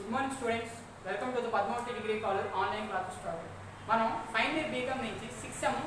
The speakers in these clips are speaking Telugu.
Good morning students. Welcome to the Padmavati Degree College online classes started. మనం ఫైనల్ ఇయర్ బీకామ్ నుంచి 6th sem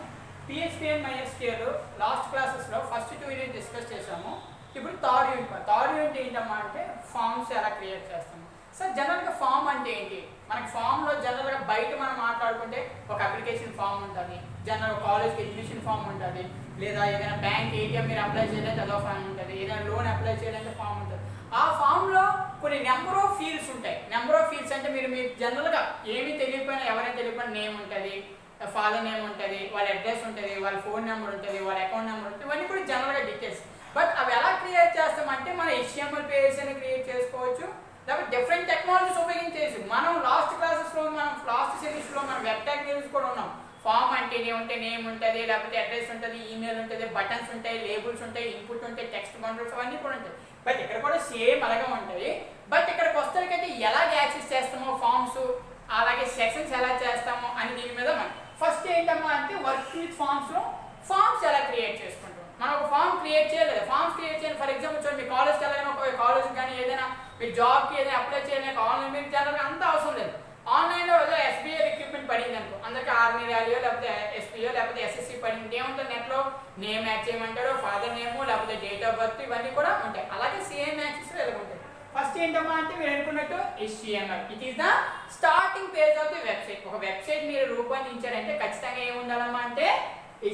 PHP and MySQL last క్లాసెస్లో ఫస్ట్ 2 యూనిట్ డిస్కస్ చేసాము. ఇప్పుడు థర్డ్ యూనిట్ ఏంటమ్మా అంటే ఫామ్స్ ఎలా క్రియేట్ చేస్తాము. సార్ జనరల్గా ఫామ్ అంటే ఏంటి? మనకి ఫామ్లో జనరల్గా బయట మనం మాట్లాడుకుంటే ఒక అప్లికేషన్ ఫామ్ ఉంటుంది, జనరల్ కాలేజ్కి అడ్మిషన్ ఫామ్ ఉంటుంది, లేదా ఏదైనా బ్యాంక్ ఏటీఎం మీరు అప్లై చేయాలంటే అదో ఫామ్ ఉంటుంది, ఏదైనా లోన్ అప్లై చేయాలంటే ఫామ్ ఉంటుంది. ఆ ఫామ్లో కొన్ని నెంబర్ ఆఫ్ ఫీల్డ్స్ ఉంటాయి. నెంబర్ ఆఫ్ ఫీల్డ్స్ అంటే మీరు జనరల్గా ఏమీ తెలియకపోయినా ఎవరైనా తెలియకపోయినా నేమ్ ఉంటుంది, ఫాదర్ నేమ్ ఉంటుంది, వాళ్ళ అడ్రస్ ఉంటుంది, వాళ్ళ ఫోన్ నెంబర్ ఉంటుంది, వాళ్ళ అకౌంట్ నెంబర్ ఉంటుంది, ఇవన్నీ కూడా జనరల్గా డీటెయిల్స్. బట్ అవి ఎలా క్రియేట్ చేస్తామంటే మనం HTML పేజెస్ అని క్రియేట్ చేసుకోవచ్చు, లేకపోతే డిఫరెంట్ టెక్నాలజీస్ ఉపయోగించేసి మనం లాస్ట్ క్లాసెస్లో మనం లాస్ట్ సిరీస్లో మనం వెబ్ టెక్నాలజీస్ కూడా ఉన్నాం. ఫామ్ అంటే ఏముంటే నేమ్ ఉంటుంది, లేకపోతే అడ్రస్ ఉంటుంది, ఈమెయిల్ ఉంటుంది, బటన్స్ ఉంటాయి, లేబుల్స్ ఉంటాయి, ఇన్పుట్ ఉంటాయి, టెక్స్ట్ కంట్రోల్స్ అవన్నీ కూడా ఉంటాయి. బట్ ఇక్కడ కూడా సేమ్ అలాగే ఉంటుంది. బట్ ఇక్కడికి వస్తానికైతే ఎలా యాక్సెస్ చేస్తామో ఫామ్స్, అలాగే సెక్షన్స్ ఎలా చేస్తామో అని దీని మీద మనం ఫస్ట్ ఏంటమ్మా అంటే వర్క్ విత్ ఫామ్స్లో ఫామ్స్ ఎలా క్రియేట్ చేసుకుంటాం. మనం ఒక ఫామ్ క్రియేట్ చేయలేదు, ఫామ్స్ క్రియేట్ చేయాలి. ఫర్ ఎగ్జాంపుల్ చూడండి, మీ కాలేజ్కి వెళ్ళాలని ఒక కాలేజ్కి కానీ ఏదైనా మీరు జాబ్కి ఏదైనా అప్లై చేయాలి ఆన్లైన్, మీరు జనరల్గా అంత అవసరం లేదు. ఆన్లైన్లో ఏదో SBI రిక్రూట్మెంట్ పడింది అనుకో, అందరికీ ఆర్మీ ర్యాలీయో లేకపోతే SPO లేకపోతే SSC పడింది, ఏముంటుంది నెట్లో నేమ్ యాడ్ చేయమంటారు, ఫాదర్ నేము లేకపోతే డేట్ ఆఫ్ బర్త్ ఇవన్నీ కూడా ఉంటాయి. అలాగే సేమ్ యాక్సెస్ ఎలా ఉంటాయి. ఫస్ట్ ఏంటమ్మా అంటే మీరు అనుకున్నట్టు HTML, it is the starting page of the website. ఒక వెబ్సైట్ మీరు రూపొందించారంటే ఖచ్చితంగా ఏమి ఉండాలమ్మా అంటే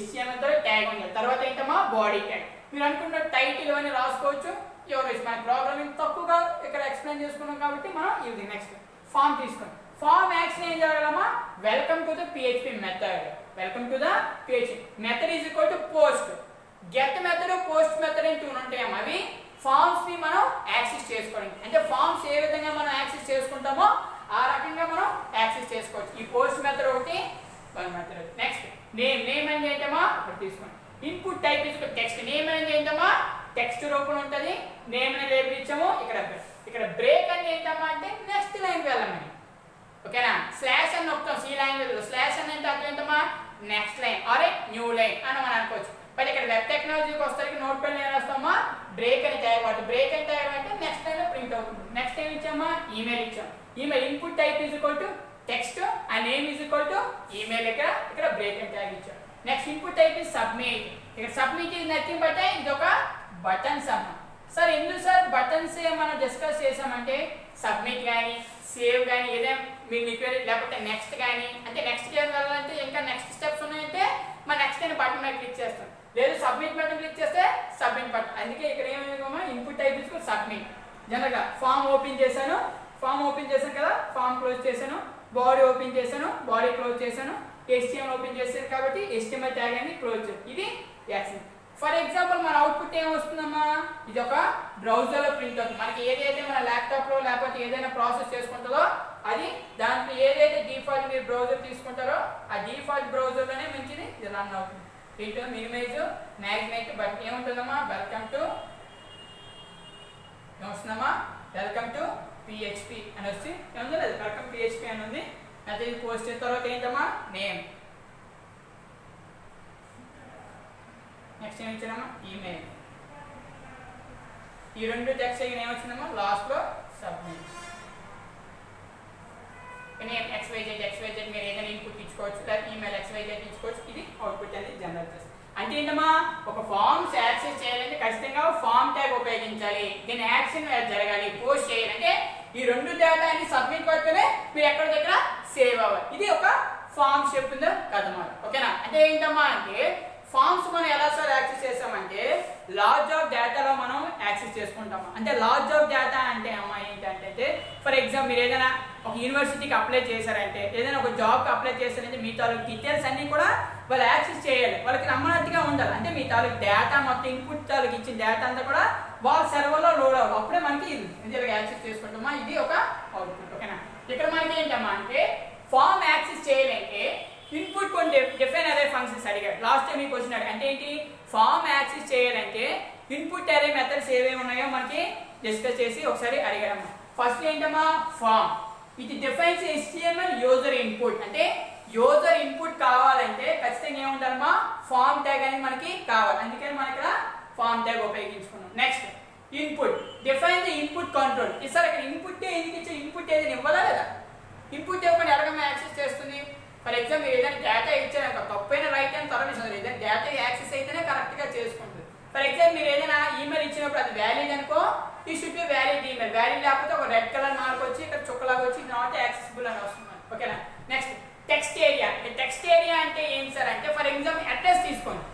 HTML తో ట్యాగ్ ఉండాలి. తర్వాత ఏంటమ్మా బాడీ ట్యాగ్. మీరు అనుకున్న టైటిల్ అని రాసుకోవచ్చు. ఎవరు మన ప్రోగ్రామింగ్ తక్కువగా ఇక్కడ ఎక్స్ప్లెయిన్ చేసుకున్నాం కాబట్టి మనం ఇది నెక్స్ట్ ఫామ్ తీసుకున్నాం. ఫామ్ యాక్షన్ ఏం జరగాలమ్మా, welcome to the PHP method. Welcome to the PHP method is equal to post. Get method, post method అని 2 ఉంటాయమ్మా. అవి ఫామ్స్ ని మనం యాక్సెస్ చేసుకోవడానికి, అంటే ఫామ్స్ ఏ విధంగా మనం యాక్సెస్ చేసుకుంటామో ఆ రకంగా మనం యాక్సెస్ చేసుకోవచ్చు. ఈ పోస్ట్ మెథడ్ ఒకటి, వన్ మెథడ్. నెక్స్ట్ నేమ్ అనేది ఏంటమ్మా ఇక్కడ తీసుకోండి. Input type is text. Name అనేది ఏంటమ్మా టెక్స్ట్ రూపంలో ఉంటుంది. నేమ్ అనే లేబుల్ ఇచ్చాము. ఇక్కడ బ్రేక్ అనేది ఏంటమ్మా అంటే నెక్స్ట్ లైన్కి వెళ్ళమని, ఓకేనా. స్లాష్ అని నొక్కుతాం C లాంగ్వేజ్ లో. స్లాష్ అని అంటే అర్థం ఏంటమ్మా next line or new line అని మనం అనుకోవచ్చు. బట్ ఇక్కడ వెబ్ టెక్నాలజీకి వస్తానికి నోట్ పెన్ ఏం రాస్తామా బ్రేక్ అని ట్యాగ్ వాటి. బ్రేక్ అని ట్యాగ్ అంటే నెక్స్ట్ లైన్ లో ప్రింట్ అవుతుంది. నెక్స్ట్ ఏం ఇచ్చామా ఈమెయిల్ ఇచ్చాం. Email input type is equal to text, ఆ name is equal to email. ఇక్కడ బ్రేక్ అని ట్యాగ్ ఇచ్చాం. Next input type is submit. ఇక్కడ సబ్మిట్ ఈజ్ నథింగ్ బట్ ఇది ఒక బటన్స్ అమ్మా. సార్ ఎందుకు సార్ బటన్స్ మనం డిస్కస్ చేసామంటే సబ్మిట్ కానీ సేవ్ కానీ ఏదైనా మీరు రిక్వైరీ లేకపోతే నెక్స్ట్ కానీ, అంటే నెక్స్ట్ చేయాలంటే ఇంకా నెక్స్ట్ స్టెప్స్ ఉన్నాయంటే మన నెక్స్ట్ అయిన బటన్ మీద క్లిక్ చేస్తాం, లేదు సబ్మిట్ బటన్ క్లిక్ చేస్తే సబ్మిట్ బటన్. అందుకే ఇక్కడ ఏమైనా ఇన్పుట్ టైప్ తీసుకుని సబ్మిట్. జనరల్గా ఫామ్ ఓపెన్ చేశాను కదా, ఫామ్ క్లోజ్ చేశాను, బాడీ ఓపెన్ చేశాను, బాడీ క్లోజ్ చేశాను, HTML ఓపెన్ చేశాను కాబట్టి HTML ట్యాగ్ అని క్లోజ్ చేశాను. ఇది యాక్షన్. ఫర్ ఎగ్జాంపుల్ మన అవుట్పుట్ ఏం వస్తుందమ్మా, ఇది ఒక బ్రౌజర్లో ప్రింట్ అవుతుంది. మనకి ఏదైతే మన ల్యాప్టాప్లో లేకపోతే ఏదైనా ప్రాసెస్ చేసుకుంటుందో అది దాంట్లో ఏదైతే డిఫాల్ట్ మీరు బ్రౌజర్ తీసుకుంటారో ఆ డిఫాల్ట్ బ్రౌజర్లోనే మంచిది ఇది రన్ అవుతుంది. ప్రింట్ మినిమైజ్ మ్యాగ్నెట్ బట్ ఏముంటుందమ్మా వెల్కమ్ టు ఏమొస్తుందమ్మా వెల్కమ్ టు PHP అని వచ్చి ఏముంది లేదు వెల్కమ్ PHP అని ఉంది. అయితే ఇది పోస్ట్ చేసిన తర్వాత ఏంటమ్మా నేమ్. నెక్స్ట్ ఏమి ఇచ్చానమ్మా ఈమెయిల్. ఈ 2 టెక్స్ట్ అయిన ఏమొచ్చిందమ్మా లాస్ట్లో సబ్మిట్. నేమ్ XYZ మీరు ఏదైనా ఇన్పుట్ ఇచ్చుకోవచ్చు, లేదా ఈమెయిల్ XYZ ఇచ్చుకోవచ్చు. ఇది అవుట్పుట్ అనేది జనరేట్ చేస్తుంది. అంటే ఏంటమ్మా ఒక ఫామ్స్ యాక్సెస్ చేయాలంటే ఖచ్చితంగా ఫామ్ ట్యాగ్ ఉపయోగించాలి. దీని యాక్షన్ జరగాలి, పోస్ట్ చేయాలంటే ఈ 2 డేటాని సబ్మిట్ పట్టుకునే మీరు ఎక్కడ దగ్గర సేవ్ అవ్వాలి. ఇది ఒక ఫామ్స్ చెప్తుందో కదమ్మా, ఓకేనా. అంటే ఏంటమ్మా అంటే ఫామ్స్ మనం ఎలా సార్ యాక్సెస్ చేస్తామంటే లార్జ్ ఆఫ్ డేటాలో మనం యాక్సెస్ చేసుకుంటాము. అంటే లార్జ్ ఆఫ్ డేటా అంటే అమ్మా ఏంటంటే ఫర్ ఎగ్జాంపుల్ మీరు ఏదైనా ఒక యూనివర్సిటీకి అప్లై చేశారంటే, ఏదైనా ఒక జాబ్కి అప్లై చేశారంటే మీ తాలూకు డీటెయిల్స్ అన్నీ కూడా వాళ్ళు యాక్సెస్ చేయాలి, వాళ్ళకి నమ్మనట్టుగా ఉండాలి. అంటే మీ తాలూకు డేటా మొత్తం ఇన్పుట్ తాలూకు ఇచ్చిన డేటా అంతా కూడా వాళ్ళ సర్వర్లో లోడ్ అవ్వాలి. అప్పుడే మనకి ఇది యాక్సెస్ చేసుకుంటామా. ఇది ఒక అవుట్పుట్, ఓకేనా. ఇక్కడ మనకి ఏంటమ్మా అంటే ఫామ్ యాక్సెస్ చేయాలంటే ఇన్పుట్ కొన్ని డిఫైన్ అరే ఫంక్షన్స్ అడిగాడు లాస్ట్ టైం మీకు వచ్చినాడు. అంటే ఏంటి ఫామ్ యాక్సెస్ చేయాలంటే ఇన్పుట్ అరే మెథడ్స్ ఏవేమి ఉన్నాయో మనకి డిస్కస్ చేసి ఒకసారి అడిగాడమ్మా. ఫస్ట్ ఏంటమ్మా ఫామ్, ఇది డిఫైన్స్ HTML యూజర్ ఇన్పుట్. అంటే యూజర్ ఇన్పుట్ కావాలంటే ఖచ్చితంగా ఏముండాలమ్మా ఫామ్ ట్యాగ్ అనేది మనకి కావాలి. అందుకని మనం ఇక్కడ ఫామ్ ట్యాగ్ ఉపయోగించుకున్నాం. Next input, define the input control. Sir ఇక్కడ ఇన్పుట్ ఎందుకు ఇచ్చే, ఇన్పుట్ ఏదైనా ఇవ్వాలా లేదా? ఇన్పుట్ ఇవ్వకుండా ఎలాగైనా యాక్సెస్ చేస్తుంది? ఫర్ ఎగ్జాంపుల్ మీరు ఏదైనా డేటా ఇచ్చారనుకో, తప్పైన రైట్ అని తర్వాత విషయం, ఏదైనా డేటా యాక్సెస్ అయితేనే కరెక్ట్గా చేసుకుంటుంది. ఫర్ ఎగ్జాంపుల్ మీరు ఏదైనా ఈమెయిల్ ఇచ్చినప్పుడు అది వ్యాలిడ్ అనుకో, ఈ should be valid email. Valid లేకపోతే ఒక రెడ్ కలర్ మార్క్ వచ్చి ఇక్కడ చుక్కలాగా వచ్చి నాట్ యాక్సెసిబుల్ అని వస్తుంది. ఓకేనా? Next text area. Text area అంటే ఏంటి సార్ అంటే, ఫర్ ఎగ్జాంపుల్ అడ్రస్ తీసుకోండి.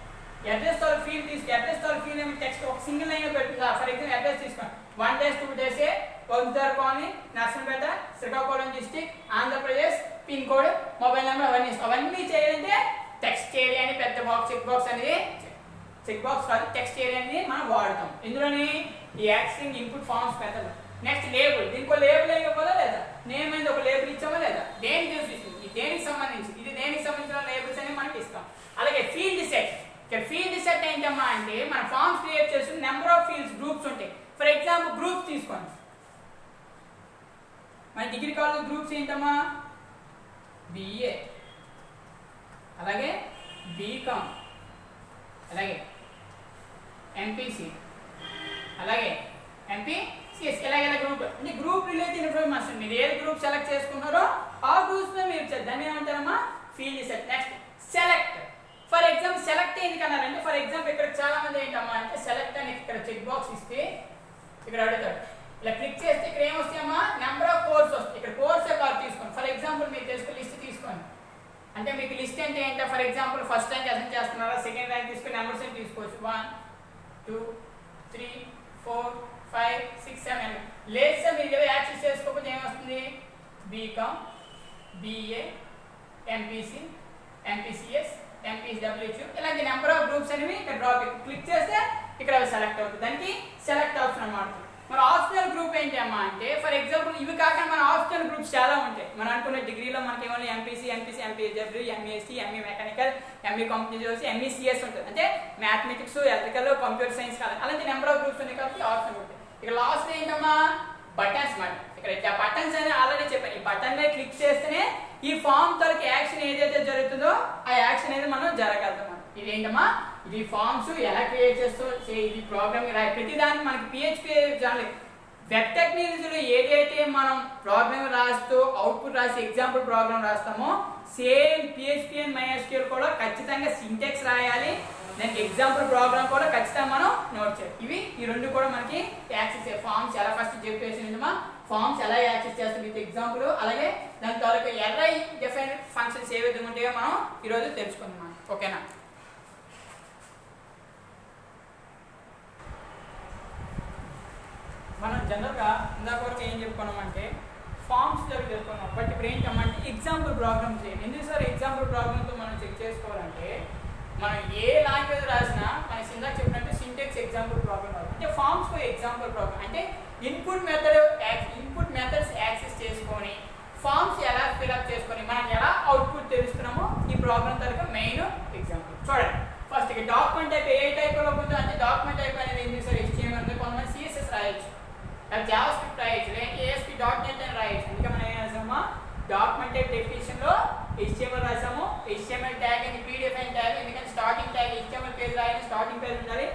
అడ్రస్ తో ఫీల్డ్ ఏమో టెక్స్ట్ ఒక సింగిల్ లైన్ పెట్టుకుంటా. ఫర్ ఎగ్జాంపుల్ అడ్రస్ తీసుకోండి. 1 days 2 days పొద్దుదారు colony, Narsampet, Srikakulam district, Andhra Pradesh, pin code, mobile number అవన్నీ చేయాలంటే టెక్స్ట్ ఏరియా అని పెద్ద బాక్స్ చెక్ బాక్స్ అనేది, చెక్ బాక్స్ కాదు టెక్స్ట్ ఏరియా అనేది మనం వాడతాం. ఇందులోని ఈ యాక్సింగ్ ఇన్పుట్ ఫార్మ్స్ పెద్దలు. Next label. దీనికి లేబుల్ ఇవ్వాలా లేదా? నేమ్ అనేది ఒక లేబుల్ ఇచ్చామా లేదా? దేనికి చూపిస్తుంది? ఇది దేనికి సంబంధించి, ఇది దేనికి సంబంధించిన లేబుల్స్ అని మనకి ఇస్తాం. అలాగే ఫీల్డ్ సెట్. ఇక్కడ ఫీల్డ్ సెట్ ఏంటమ్మా అంటే మన ఫార్మ్స్ క్రియేట్ చేస్తున్న నెంబర్ ఆఫ్ ఫీల్డ్స్ గ్రూప్స్ ఉంటాయి. ఫర్ ఎగ్జాంపుల్ గ్రూప్స్ తీసుకోండి. మన డిగ్రీ కాలేజ్ గ్రూప్స్ ఏంటమ్మా? బిఏ, అలాగే బీకామ్, అలాగే ఎంపీసీ, అలాగే ఎంపీసీఎస్. ఇలాగే గ్రూప్ అంటే గ్రూప్ రిలేటెడ్ ఇన్ఫర్మేషన్. మీరు ఏ గ్రూప్ సెలెక్ట్ చేసుకున్నారో ఆ గ్రూప్స్ లో మీరు దాన్ని ఏమంటారమ్మా? Field set. Next select. For example select ఎందుకన్నారంటే, ఫర్ ఎగ్జాంపుల్ ఇక్కడ చాలా మంది ఏంటమ్మా అంటే సెలెక్ట్ అని ఇక్కడ చెక్ బాక్స్ ఇస్తే ఇక్కడ అడుగుతాడు. ఇలా క్లిక్ చేస్తే ఇక్కడ ఏమొస్తాయమ్మా? నెంబర్ ఆఫ్ కోర్స్ వస్తాయి. ఇక్కడ కోర్స్ కాదు తీసుకోండి. ఫర్ ఎగ్జాంపుల్ మీరు తీసుకుని లిస్ట్ తీసుకోండి. అంటే మీకు లిస్ట్ అంటే ఏంటో, ఫర్ ఎగ్జాంపుల్ ఫస్ట్ ర్యాంక్ అసెంట్ చేస్తున్నారా, సెకండ్ ర్యాంక్ తీసుకుని నెంబర్స్ అని తీసుకోవచ్చు. 1 2 3 4 5 6 7. లేదు సార్ మీరు ఏదో యాక్సెస్ చేసుకోకపోతే ఏమొస్తుంది? బీకామ్, బిఏ, ఎంపీసీ, ఎంపీసీఎస్, ఎంపీసీడబ్ల్యూహెచ్ ఇలాంటి నెంబర్ ఆఫ్ గ్రూప్స్ అనేవి ఇక్కడ డ్రాప్ క్లిక్ చేస్తే ఇక్కడ సెలెక్ట్ అవుతుంది. దానికి సెలెక్ట్ ఆప్షన్ అన్నమాట. మరి ఆప్షనల్ గ్రూప్ ఏంటి అమ్మా అంటే, ఫర్ ఎగ్జాంపుల్ ఇవి కాకుండా మన ఆప్షనల్ గ్రూప్స్ చాలా ఉంటాయి. మనం అనుకున్న డిగ్రీలో మనకి ఏమో MPC, MPW, MEST, ME mechanical, ME computer, MECS ఉంటుంది. అంటే మ్యాథమెటిక్స్, ఎలక్ట్రికల్, కంప్యూటర్ సైన్స్ కాదు. అలాంటి నెంబర్ ఆఫ్ గ్రూప్స్ ఉన్నాయి కాబట్టి ఆప్షనల్ ఉంటాయి. ఇక లాస్ట్ ఏంటమ్మా? బటన్స్ మాట. ఇక్కడ బటన్స్ అని ఆల్రెడీ చెప్పాను. ఈ బటన్ మీద క్లిక్ చేస్తేనే ఈ ఫామ్ తరకి యాక్షన్ ఏదైతే జరుగుతుందో ఆ యాక్షన్ అనేది మనం జరగలుగుతాం. ఇది ఏంటమ్మా? ఇది ఫామ్స్ ఎలా క్రియేట్ చేస్తూ ఇది ప్రోగ్రామ్ ప్రతి దానికి మనకి పిహెచ్పి వెబ్ టెక్నాలజీలో ఏదైతే మనం ప్రోగ్రామ్ రాస్తూ అవుట్పుట్ రాసి ఎగ్జాంపుల్ ప్రోగ్రామ్ రాస్తామో సేమ్ పిహెచ్పి అండ్ MySQL కూడా ఖచ్చితంగా సింటాక్స్ రాయాలి. దానికి ఎగ్జాంపుల్ ప్రోగ్రామ్ కూడా ఖచ్చితంగా మనం నోట్ చేయాలి. ఇవి ఈ రెండు కూడా మనకి యాక్సెస్ ఫామ్స్ ఎలా ఫస్ట్ చెప్పేసిందమ్మా, ఫామ్స్ ఎలా యాక్సెస్ చేస్తాం విత్ ఎగ్జాంపుల్, అలాగే దాని తాలూకు ఎర్రై డిఫరెంట్ ఫంక్షన్స్ ఏ విధంగా ఉంటాయో మనం ఈరోజు తెలుసుకుందాం. ఓకేనా? మనం జనరల్గా ఇందాక వరకు ఏం చెప్పుకున్నామంటే ఫామ్స్ తెలుసుకున్నాం. బట్ ఇప్పుడు ఏంటంటే ఎగ్జాంపుల్ ప్రోగ్రామ్ చేయాలి. ఎందుకు సార్ ఎగ్జాంపుల్ ప్రోగ్రామ్తో మనం చెక్ చేసుకోవాలంటే, మనం ఏ లాంగ్వేజ్ రాసినా మనకి ఇందాక చెప్పినట్టు సింటాక్స్ ఎగ్జాంపుల్ ప్రోగ్రామ్ అంటే ఫామ్స్ ఎగ్జాంపుల్ ప్రోగ్రామ్ అంటే ఇన్పుట్ మెథడ్స్ యాక్సెస్ చేసుకొని ఫామ్స్ ఎలా ఫిల్అప్ చేసుకొని మనం ఎలా అవుట్పుట్ తెలుస్తున్నామో ఈ ప్రోగ్రామ్ తరగతి మెయిన్ ఎగ్జాంపుల్. చూడండి ఫస్ట్ ఇక డాక్యుమెంట్ టైప్ ఏ టైప్లో ఉందో అంటే డాక్యుమెంట్ టైప్ అనేది ఏంటి సార్? HTML అంటే కొంతమంది CSS రాయొచ్చు, జావాస్క్రిప్ట్ రాయొచ్చు, లేదంటే ASP.NET అని రాయొచ్చు. అందుకే మనం ఏం రాసామా? డాక్యుమెంట్ టైప్ డెఫినేషన్లో HTML రాసాము. HTML ట్యాగ్ అని PDF అని ట్యాగ్, ఎందుకంటే స్టార్టింగ్ ట్యాగ్ HTML పేజ్ రాయాలి, స్టార్టింగ్ పేజ్ ఉండాలి.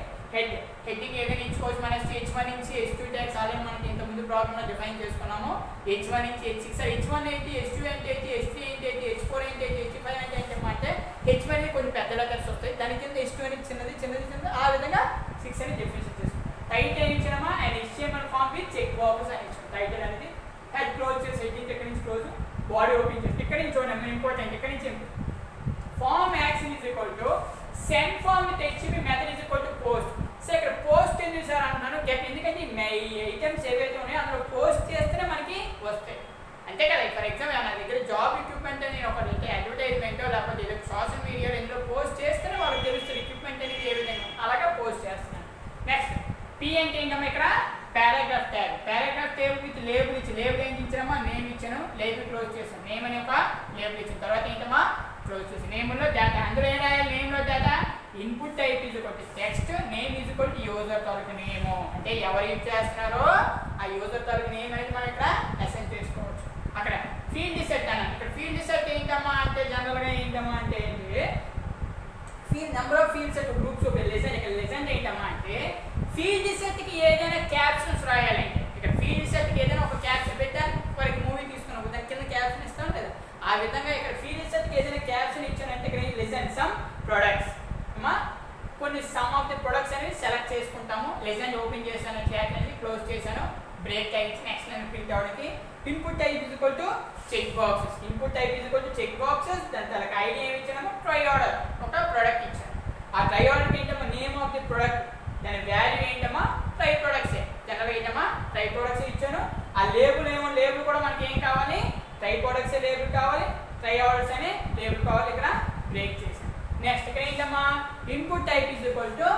హెడ్డింగ్ ఏదైనా ఇచ్చుకోవచ్చు. మన H1 నుంచి H2 ట్యాగ్స్ ఆల్రెడీ మనకి ఇంతకుముందు ప్రోగ్రామ్లో డిఫైన్ చేసుకున్నాము. H1 నుంచి H6 సార్ H1 ఏంటి, H2 ఏంటి, H3 ఏంటి, H4 ఏంటి, H5 ఏంటి అంటే H1 అనేది కొన్ని పెద్ద లెటర్స్ వస్తాయి, దాని కింద H2 అనేది చిన్నది ఆ విధంగా 6 అని డెఫినేషన్ చేసుకుంటాం. టైటిల్ అని ఇచ్చినామా and HTML form with check boxes అని ఇచ్చాం. టైటిల్ అనేది హెడ్ క్లోజ్ చేసి హెడ్డింగ్ ఎక్కడి నుంచి క్లోజ్, బాడీ ఓపెన్ చేసి ఇక్కడ నుంచి చూడండి ఇంపార్టెంట్. ఇక్కడ నుంచి form action is equal to send form with HTML method is equal to post. So ఇక్కడ పోస్ట్ ఎందుకు సార్ అంటున్నాను? ఎందుకంటే ఈ ఐటమ్స్ ఏవైతే ఉన్నాయో అందులో పోస్ట్ చేస్తేనే మనకి వస్తాయి, అంతే కదా. ఫర్ ఎగ్జాంపుల్ నా దగ్గర జాబ్ ఎక్విప్మెంట్ అని ఒకటి అడ్వర్టైజ్మెంట్ లేకపోతే ఏదో సోషల్ మీడియాలో ఇందులో పోస్ట్ చేస్తేనే వాళ్ళకి తెలుస్తుంది ఎక్విప్మెంట్ అనేది ఏ విధంగా, అలాగే పోస్ట్ చేస్తున్నాను. నెక్స్ట్ P అంటే ఏంటమ్మా? ఇక్కడ paragraph tag. Paragraph tag with label ఇచ్చి, లేబుల్ ఏంటి ఇచ్చామా? నేమ్ ఇచ్చాను, లేబుల్ క్లోజ్ చేస్తాను. నేమ్ అనే ఒక లేబుల్ ఇచ్చిన తర్వాత ఏంటమ్మా? క్లోజ్ చేసి నేమ్లో డేటా, అందులో ఏం రాయాలి? నేమ్లో data input type is equal to text, name is equal to user తాలూకు నేమ్. అంటే ఎవరు యూజ్ చేస్తున్నారో ఆ యూజర్ తాలూకు నేమ్ అనేది మనం ఇక్కడ అసైన్ చేసుకోవచ్చు. అక్కడ ఫీల్డ్ సెట్ అన్నాను. ఇక్కడ ఫీల్డ్ సెట్ ఏంటమ్మా అంటే జనరల్గా ఏంటమ్మా అంటే number of field set groups ఒక లెసన్. ఇక్కడ లెసన్ ఏంటమ్మా అంటే ఫీల్డ్ సెట్కి ఏదైనా క్యాప్షన్స్ రాయాలంటే ఇక్కడ ఫీల్డ్ సెట్కి ఏదైనా ఒక క్యాప్షన్ పెట్టాను. ఫర్ మూవీ లెజెండ్ ఓపెన్ చేశాను, చాట్ అనేది క్లోజ్ చేశాను, బ్రేక్ టైప్ ఇచ్చి నెక్స్ట్ నేను ప్రింట్ అవడానికి. Input type is equal to check boxes. Input type is equal to check boxes. దాని తలకి ఐడి ఏమి ఇచ్చాను, ట్రై ఆర్డర్, ఒక ప్రోడక్ట్ ఇచ్చాను. ఆ ట్రై ఆర్డర్ ఏంటమ్మా, నేమ్ ఆఫ్ ది ప్రొడక్ట్, దాని వాల్యూ ఏంటమ్మా, ట్రై ప్రొడక్ట్సే. జనరల్గా ఏంటమ్మా ట్రై ప్రొడక్ట్స్ ఇచ్చాను. ఆ లేబుల్ ఏమో, లేబుల్ కూడా మనకి ఏం కావాలి, ట్రై ప్రొడక్ట్సే లేబుల్ కావాలి, ట్రై ఆర్డర్స్ అనే లేబుల్ కావాలి. ఇక్కడ బ్రేక్ చేశాను. నెక్స్ట్ ఇక్కడ ఏంటమ్మా, input type is equal to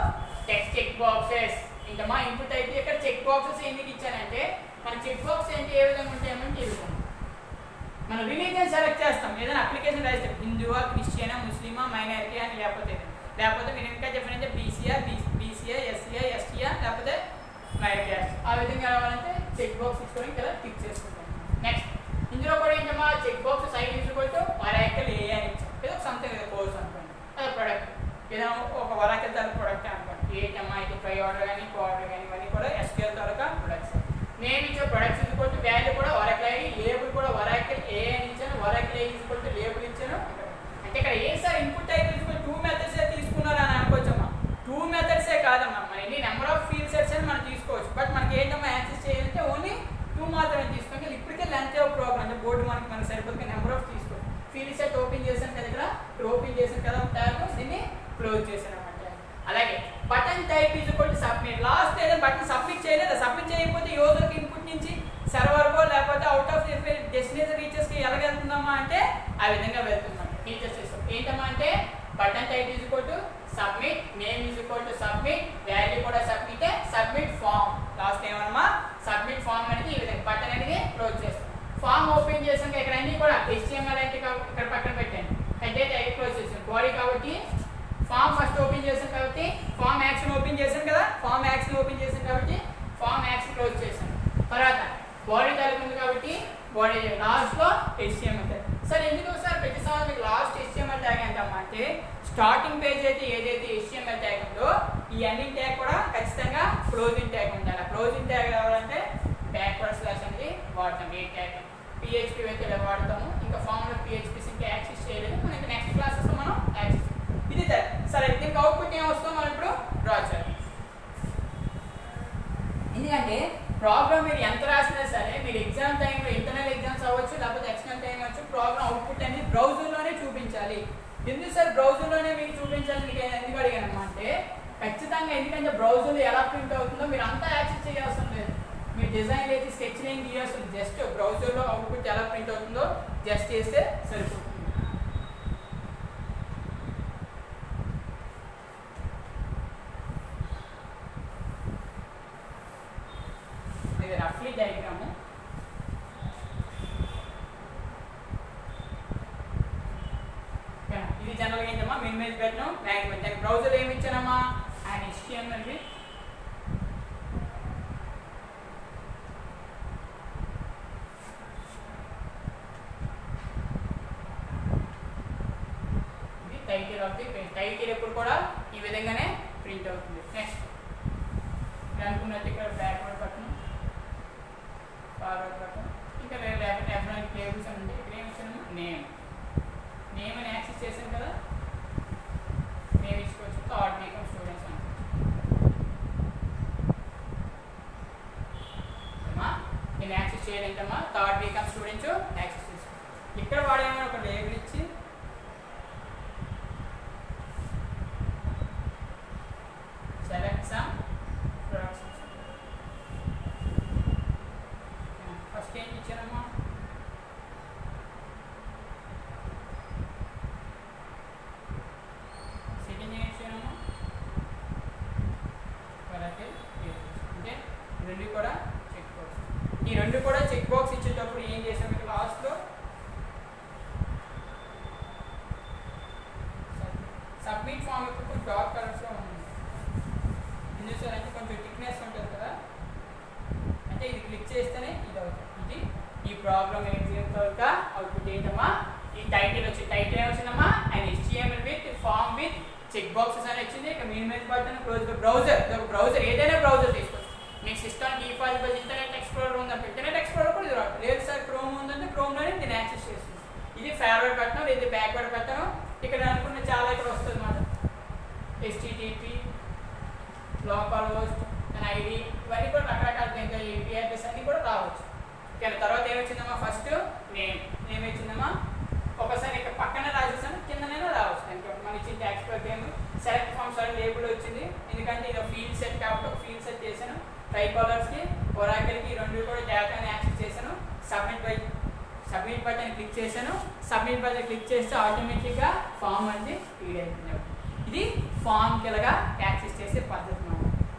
text check boxes. ఏంటమ్మా ఇన్పుట్ టైప్ ఇక్కడ చెక్ బాక్సెస్ ఎందుకు ఇచ్చానంటే, మన చెక్ బాక్స్ అంటే ఏ విధంగా ఉంటాయేమని తెలుస్తుంది. మనం రిలీజియన్ సెలెక్ట్ చేస్తాం, ఏదైనా అప్లికేషన్ రాస్తాం, హిందువా, క్రిస్టియనా, ముస్లిమా, మైనారిటీ అని, లేకపోతే మీరు ఇంకా చెప్పినంటే బీసీఆ, ఎస్సీఆ, ఎస్టీఆ, లేకపోతే మైనారిటీ క్యాస్ట్. ఆ విధంగా రావాలంటే చెక్ బాక్స్ ఇచ్చుకొని కదా టిక్ చేసుకుంటాం. నెక్స్ట్ ఇందులో కూడా ఏంటమ్మా చెక్ బాక్స్ సైడ్ ఇచ్చుకుంటూ వరాకల్ ఏ అని ఇచ్చాం, ఏదో సంథింగ్ ఏదో కోర్స్ అనుకోండి, అదే ప్రొడక్ట్, ఏదైనా ఒక వరాకల్ తరగతి ప్రొడక్ట్ అనుకోండి. ఏంటమ్మా ఇది ట్రై ఆర్డర్ కానీ, కో ఆర్డర్ కానీ, ఇవన్నీ కూడా ఎస్క్యూఎల్ తరగతి ప్రొడక్ట్స్. నేమ్ ఇచ్చే ప్రొడక్ట్స్ ఇచ్చుకుంటూ వాల్యూ కూడా వరాకల్ ఐడి, లేబుల్ కూడా వరాకల్ ఏ అని ఇచ్చాను, వరాకల్ ఏ ఇచ్చుకుంటూ లేబుల్ ఇచ్చాను. అంటే ఇక్కడ ఏ సార్ ఇన్పుట్ టైప్ ఇచ్చుకుంటూ 2 మెథడ్సే తీసుకున్నారు అని అనుకోవచ్చమ్మా. 2 మెథడ్సే కాదమ్మా, మన ఎన్ని నెంబర్ ఆఫ్ ఫీల్డ్ సెట్స్ అని మనం తీసుకోవచ్చు. బట్ మనకి ఏంటమ్మా యాక్సెస్ చేయాలంటే ఓన్లీ 2 మాత్రమే తీసుకోవాలి. ఇప్పటికే లెంత్ ఆఫ్ ప్రోగ్రామ్ అంటే బోర్డు మనకి సరిపోతుంది, నెంబర్ ఆఫ్ తీసుకోవచ్చు. ఫీల్డ్ సెట్ ఓపెన్ చేశాను కదా, ఇక్కడ ఓపెన్ చేశాను కదా ట్యాబ్, దీన్ని క్లోజ్ చేశాను అన్నమాట. అలాగే button type is equal to submit. Last ఏదైనా బటన్ సబ్మిట్ చేయలేదు, సబ్మిట్ చేయకపోతే యూజర్కి ఇన్పుట్ నుంచి సర్వర్కో లేకపోతే అవుట్ ఆఫ్ డెస్టినేషన్ రీచెస్కి ఎలాగెళ్తుందమ్మా అంటే ఆ విధంగా వెళ్తుందన్నమాట. టీచర్స్ సిస్టమ్ ఏంటమ్మా అంటే button type is equal to submit, name is equal to submit, value కూడా సబ్మిట్, సబ్మిట్ ఫామ్. లాస్ట్ ఏమన్నా సబ్మిట్ ఫామ్ అనేది ఈ విధంగా బటన్ అనేది క్లోజ్ చేస్తాం. ఫామ్ ఓపెన్ చేసాక ఇక్కడ అన్ని కూడా HTML అంటే ఇక్కడ పక్కన పెట్టాను, కంటెంట్ అయితే క్లోజ్ చేసాను. బాడీ కాబట్టి ఫామ్ ఫస్ట్ ఓపెన్ చేసాను కాబట్టి ఫామ్ యాక్షన్ ఓపెన్ చేశాను కదా, ఫామ్ యాక్షన్ ఓపెన్ చేశాను కాబట్టి ఫామ్ యాక్షన్ క్లోజ్ చేశాను. తర్వాత బాడీ ట్యాగ్ ఉంది కాబట్టి బాడీ లాస్ట్లో HTML ట్యాగ్. సార్ ఎందుకు సార్ ప్రతిసారి మీకు లాస్ట్ HTML ట్యాగ్ అంటామా అంటే, స్టార్టింగ్ పేజ్ అయితే ఏదైతే HTML ట్యాగ్ ఉందో ఈ అన్ని ట్యాగ్ కూడా ఖచ్చితంగా క్లోజింగ్ ట్యాగ్ ఉండాలి. క్లోజింగ్ ట్యాగ్ కావాలంటే బ్యాక్వర్డ్ స్లాష్ అనేది వాడతాం. ఏ ట్యాగ్ PHP అయితే ఇలా వాడతాము. ఇంకా ఫామ్లో PHP ఇంకా యాక్సెస్ చేయలేదు, మనకి నెక్స్ట్ క్లాసెస్లో మనం యాక్సెస్. ఇది సరే, దీనికి అవుట్పుట్ ఏం వస్తుందో మనం ఇప్పుడు డ్రా చేయాలి. ఎందుకంటే ప్రోగ్రామ్ మీరు ఎంత రాసినా సరే, మీరు ఎగ్జామ్ టైంలో ఇంటర్నల్ ఎగ్జామ్స్ అవ్వచ్చు లేకపోతే ఎక్స్టర్నల్ టైం అవ్వచ్చు, ప్రోగ్రామ్ అవుట్పుట్ అనేది బ్రౌజర్లోనే చూపించాలి. ఎందుకు సార్ బ్రౌజర్లోనే మీకు చూపించాలి మీకు ఎందుకు అడిగానమ్మా అంటే, ఖచ్చితంగా ఎందుకంటే బ్రౌజర్లో ఎలా ప్రింట్ అవుతుందో మీరు అంతా యాక్సెస్ చేయాల్సిన లేదు. మీరు డిజైన్ అయితే స్కెచ్ లేని గీయాల్సిన, జస్ట్ బ్రౌజర్లో అవుట్పుట్ ఎలా ప్రింట్ అవుతుందో జస్ట్ చేస్తే సరిపోతుంది. ఇది రఫ్లీ డయాగ్రాము. ఇది జనరల్గా ఏంటమ్మా మినిమైజ్ పెట్టడం, మ్యాక్సిమం దానికి బ్రౌజర్ ఏమి ఇచ్చానమ్మా and HTML with title of the page. Title ఎప్పుడు కూడా ఈ విధంగానే ప్రింట్ అవుతుంది. నెక్స్ట్ అనుకున్నట్టు ఇక్కడ బ్యాక్వర్డ్ బటన్, ఫార్వర్డ్ బటన్, ఇంకా ఎఫ్రానిక్ టేబుల్స్ అని ఉంటాయి. ఇక్కడ ఏమి ఇచ్చాను, నేమ్ అని యాక్సెస్ చేశాను కదా, నేమ్ ఇచ్చుకోవచ్చు. థర్డ్ బీకామ్ స్టూడెంట్స్ అనుకోవచ్చు. నేను యాక్సెస్ చేయాలంటమ్మా థర్డ్ బీకామ్ స్టూడెంట్స్ యాక్సెస్ చేసుకోవచ్చు. ఇక్కడ వాడేమో ఒక లేబుల్ ఇచ్చి select some products. First ఏం ఇచ్చారమ్మా, సెకండ్ ఏం ఇచ్చారమ్మా, అంటే రెండు కూడా చెక్ బాక్స్. ఈ రెండు కూడా చెక్ బాక్స్ ఇచ్చేటప్పుడు ఏం చేసాము, ఇక్కడ లాస్ట్లో సబ్మిట్ ఫామ్ ఇప్పుడు డాట్ కలర్స్లో ఉంది. సార్ అంటే కొంచెం థిక్నెస్ ఉంటుంది కదా, అంటే ఇది క్లిక్ చేస్తేనే ఇది అవుతుంది. ఇది ఈ ప్రాబ్లమ్ యొక్క అవుట్పుట్ ఏంటమ్మా, ఈ టైటిల్ వచ్చి టైటిల్ ఏమొచ్చిందమ్మా and HTML with form with check boxes అని వచ్చింది. ఇక మినిమైజ్ బటన్, క్లోజ్ బ్రౌజర్ ఏదైనా బ్రౌజర్ తీసుకోవచ్చు. మీకు సిస్టమ్ డిఫాల్ట్ ఇంటర్నెట్ ఎక్స్ప్లోరర్ ఉందంటే ఇంటర్నెట్ ఎక్స్ప్లోరర్ కూడా ఇది రాదు. లేదు సార్ క్రోమ్ ఉందంటే క్రోమ్లోనే దీన్ని యాక్సెస్ చేస్తుంది. ఇది ఫార్వర్డ్ బటన్, ఇది బ్యాక్వర్డ్ బటన్. ఇక్కడ అనుకున్న చాలా ఇక్కడ వస్తుంది అన్నమాట. HTTP local host and ID ఇవన్నీ కూడా రకరకాల ఏపీ అడ్రస్ అన్నీ కూడా రావచ్చు. ఓకే, తర్వాత ఏమొచ్చిందమ్మా ఫస్ట్ నేమ్ వచ్చిందమ్మా. ఒకసారి ఇక్కడ పక్కన రాసేసాను, కిందనైనా రావచ్చు. దానికి మనం ఇచ్చిన ట్యాక్స్ ప్రకారం సెలెక్ట్ ఫామ్స్ అని లేబుల్ వచ్చింది, ఎందుకంటే ఇది ఫీల్డ్ సెట్ కాబట్టి ఒక ఫీల్డ్ సెట్ చేశాను. ట్రైకాలర్స్కి ఒరాకిల్కి రెండు కూడా డేటాని యాక్సెస్ చేశాను. సబ్మిట్ బటన్ క్లిక్ చేశాను. సబ్మిట్ బటన్ క్లిక్ చేస్తే ఆటోమేటిక్గా ఫామ్ అనేది ఫీడ్ అయిపోయింది. ఇది ఫామ్కి ఇలాగా యాక్సెస్ చేసే పద్ధతి.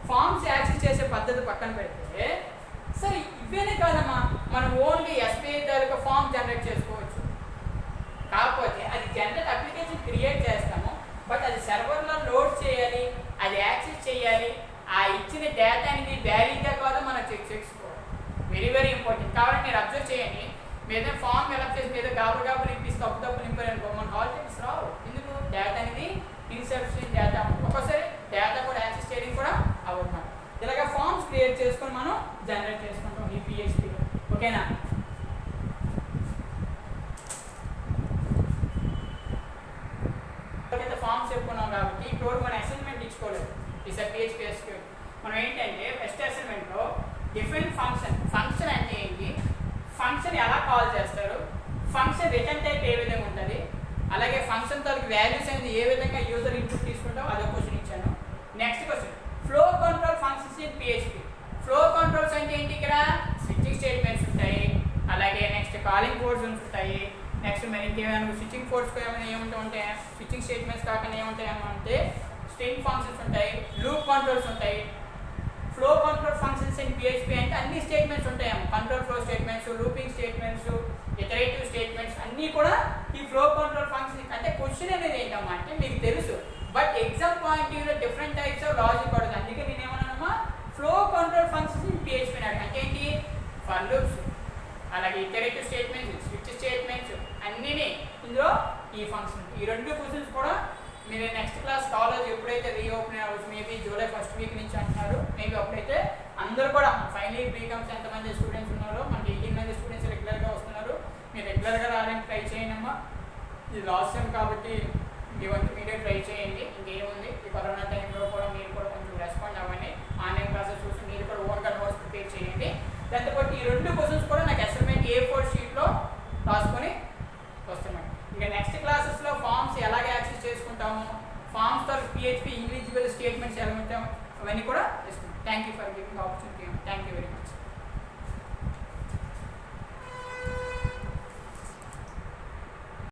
ఫామ్స్ యాక్సెస్ చేసే పద్ధతి పక్కన పెడితే సరే ఇవేనే కాదమ్మా, మనం ఓన్లీ ఎస్బీఐ తాలూకా ఫామ్ జనరేట్ చేసుకోవచ్చు. కాకపోతే అది జనరేట్ అప్లికేషన్ క్రియేట్ చేస్తాము, బట్ అది సర్వర్లో లోడ్ చేయాలి, అది యాక్సెస్ చేయాలి. ఆ ఇచ్చిన డేటా అనేది వ్యాలిడ్గా కాదో మనం చెక్ చేసుకోవాలి. Very very important. కాబట్టి మీరు అబ్జర్వ్ చేయండి, మీద ఫామ్ ఫిల్అప్ చేసి మీద గాబు నింపిస్తే తప్పు నింపారు అనుకో, మన కాల్ టైమ్స్ రావు. ఎందుకు? డేటా అనేది ఇన్సఫిషియెంట్ డేటా, ఒక్కొక్కసారి డేటా కూడా యాక్సెస్ చేయడం కూడా అవ్వమాట. ఇలాగ ఫామ్స్ క్రియేట్ చేసుకొని మనం జనరేట్ చేసుకుంటాం ఈ పిహెచ్పిలో. ఓకేనా? ఫామ్స్ చెప్పుకున్నాం కాబట్టి ఇప్పుడు మనం అసైన్మెంట్ ఇచ్చుకోలేదు. ఈసారి పిహెచ్పి ఎస్క్యూఎల్ మనం ఏంటంటే ఫస్ట్ అసైన్మెంట్లో డిఫరెంట్ ఫంక్షన్ అంటే ఏంటి, ఫంక్షన్ ఎలా కాల్ చేస్తారు, ఫంక్షన్ రిటర్న్ టైప్ ఏ విధంగా ఉంటుంది, అలాగే ఫంక్షన్ తాలూకు వాల్యూస్ అనేది ఏ విధంగా యూజర్ ఇన్పుట్ తీసుకుంటాం అదే క్వశ్చన్ ఇచ్చాను. Next question flow control functions in PHP. Flow controls అంటే ఏంటి? ఇక్కడ స్విచ్చింగ్ స్టేట్మెంట్స్ ఉంటాయి, అలాగే నెక్స్ట్ కాలింగ్ కోడ్స్ ఉంటాయి. నెక్స్ట్ మరి ఇంకేమైనా స్విచ్చింగ్ కోడ్స్ ఏముంటాయి, స్విచ్చింగ్ స్టేట్మెంట్స్ కాకుండా ఏముంటాయి అంటే స్ట్రింగ్ ఫంక్షన్స్ ఉంటాయి, లూప్ కంట్రోల్స్ ఉంటాయి. Flow control functions in PHP అంటే అన్ని స్టేట్మెంట్స్ ఉంటాయేమో, control flow statements, looping statements, iterative statements అన్నీ కూడా ఈ ఫ్లో కంట్రోల్ ఫంక్షన్. అంటే క్వశ్చన్ అనేది ఏంటమ్మా అంటే మీకు తెలుసు, బట్ ఎగ్జామ్ పాయింట్ వ్యూలో డిఫరెంట్ టైప్స్ ఆఫ్ లాజిక్ ఉంటుంది. అందుకే నేను ఏమన్నానమ్మా flow control functions in PHP అంటే ఏంటి, ఫర్ లూప్స్, అలాగే ఇటరేటివ్ స్టేట్మెంట్స్, స్విచ్ స్టేట్మెంట్స్ అన్నీ ఇందులో ఈ ఫంక్షన్. ఈ రెండు క్వశ్చన్స్ కూడా మీరు నెక్స్ట్ క్లాస్ కాలేజ్ ఎప్పుడైతే రీఓపెన్ అవ్వచ్చు, మేబీ జూలై ఫస్ట్ వీక్ నుంచి అంటున్నారు, మేబీ అప్పుడైతే అందరూ కూడా ఫైనల్ ఇయర్ బీకామ్స్ ఎంతమంది స్టూడెంట్స్ ఉన్నారో మనకి 18 మంది స్టూడెంట్స్ రెగ్యులర్గా వస్తున్నారు. మీరు రెగ్యులర్గా రావడానికి ట్రై చేయండి అమ్మా. ఇది లాస్ట్ టైం కాబట్టి మీ వంతు మీరే ట్రై చేయండి. ఇంకేముంది, ఈ కరోనా టైంలో కూడా మీరు కూడా కొంచెం రెస్పాండ్ అవ్వండి. ఆన్లైన్ క్లాసెస్ చూసి మీరు కూడా ఓన్గా నోట్స్ ప్రిపేర్ చేయండి. దాంతోపాటు ఈ రెండు